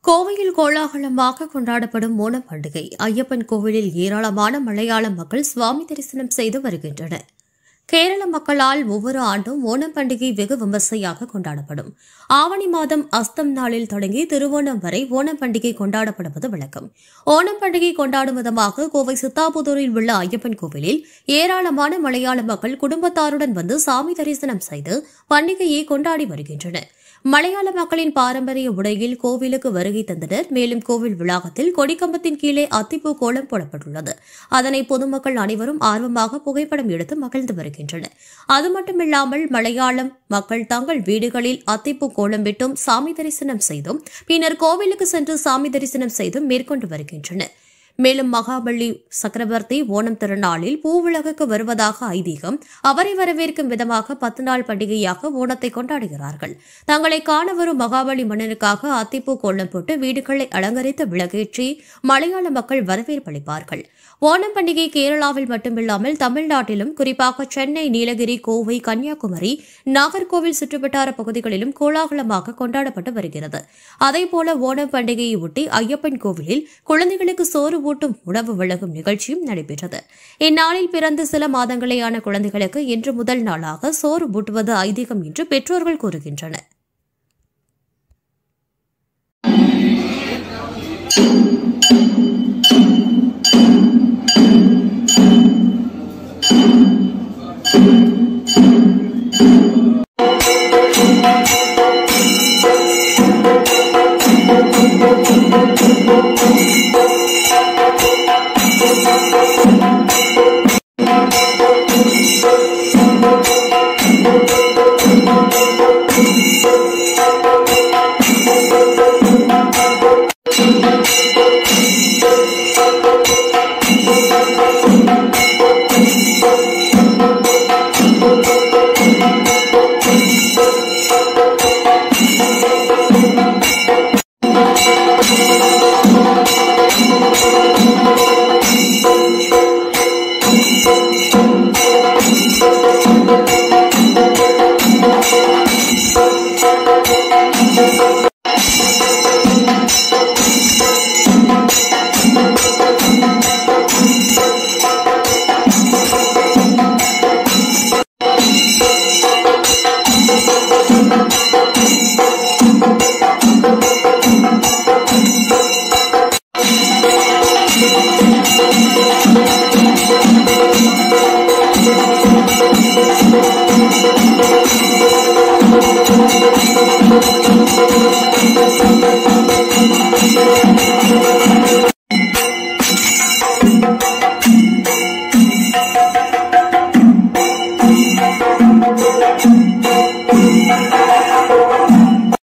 கோவையில் கோலாகலமாக கொண்டாடப்படும் ஓணம் பண்டிகை. ஐயப்பன் கோவிலில் ஏராளமான மலையாள மக்கள் சுவாமி தரிசனம் செய்து வருகின்றனர். கேரள மக்களால் ஒவ்வொரு ஆண்டும் ஓணம் பண்டிகை வெகு விமர்சையாக கொண்டாடப்படும். ஆவணி மாதம் அஸ்தம் நாளில் தொடங்கி திருவோணம் வரை ஓணம் பண்டிகை கொண்டாடப்படுவது வழக்கம். ஓணம் பண்டிகை கொண்டாடும் விதமாக கோவை சித்தாபுதூரில் உள்ள ஐயப்பன் கோவிலில் ஏராளமான மலையாள மக்கள் குடும்பத்தாருடன் வந்து சாமி தரிசனம் செய்து பண்டிகையை கொண்டாடி வருகின்றனர். மலையாள மக்களின் பாரம்பரிய உடையில் கோவிலுக்கு வருகை தந்தனர். மேலும் கோவில் வளாகத்தில் கொடிக்கம்பத்தின் கீழே அத்திப்பூ கோலம் போடப்பட்டுள்ளது. அதனை பொதுமக்கள் அனைவரும் ஆர்வமாக புகைப்படம் எடுத்து மகிழ்ந்து வருகின்றனர். அது மட்டுமில்லாமல் மலையாளம் மக்கள் தங்கள் வீடுகளில் அத்திப்பூ கோலமிட்டும் சாமி தரிசனம் செய்தும் பின்னர் கோவிலுக்கு சென்று சாமி தரிசனம் செய்தும் மேற்கொண்டு வருகின்றனர். மேலும் மகாபலி சக்கரவர்த்தி ஓணம் திருநாளில் பூவுலகுக்கு வருவதாக ஐதீகம். அவரை வரவேற்கும் விதமாக 10 நாள் பண்டிகையாக ஓணத்தை கொண்டாடுகிறார்கள். தங்களை காண வரும் மகாபலி மன்னனுக்காக அத்திப்பூ கோலம் போட்டு வீடுகளை அலங்கரித்து விளக்கேற்றி மலையாள மக்கள் வரவேற்பளிப்பார்கள். ஓணம் பண்டிகை கேரளாவில் மட்டுமில்லாமல் தமிழ்நாட்டிலும் குறிப்பாக சென்னை, நீலகிரி, கோவை, கன்னியாகுமரி, நாகர்கோவில் சுற்றுவட்டார பகுதிகளிலும் கோலாகலமாக கொண்டாடப்பட்டு வருகிறது. அதேபோல ஓணம் பண்டிகையை ஒட்டி ஐயப்பன் கோவிலில் குழந்தைகளுக்கு சோறு ஊட்டும் உணவு வழங்கும் நிகழ்ச்சியும் நடைபெற்றது. இந்நாளில் பிறந்து சில மாதங்களேயான குழந்தைகளுக்கு இன்று முதல் நாளாக சோறு ஊட்டுவது ஐதீகம் என்று பெற்றோர்கள் கூறுகின்றனர்.